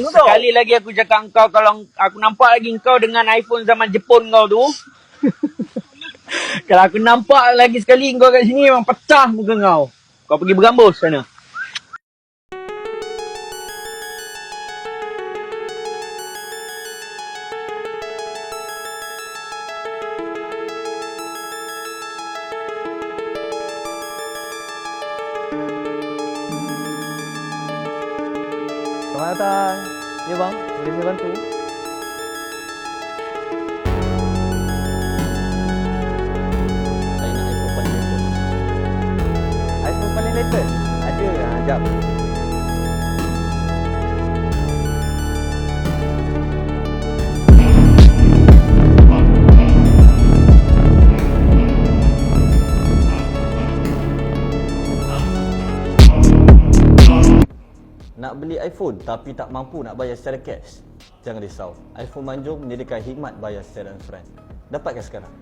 Sekali lagi aku cakap kau, kalau aku nampak lagi kau dengan iPhone zaman Jepun kau tu. Kalau aku nampak lagi sekali kau kat sini, memang pecah muka kau. Kau pergi berambus sana. Selamat datang. Ya bang, boleh saya bantu? Saya nak iPhone paling latest. iPhone paling latest? Ada, jap. Nak beli iPhone tapi tak mampu nak bayar secara cash? Jangan risau, iPhone Manjung menyediakan khidmat bayar secara instan. Dapatkan sekarang.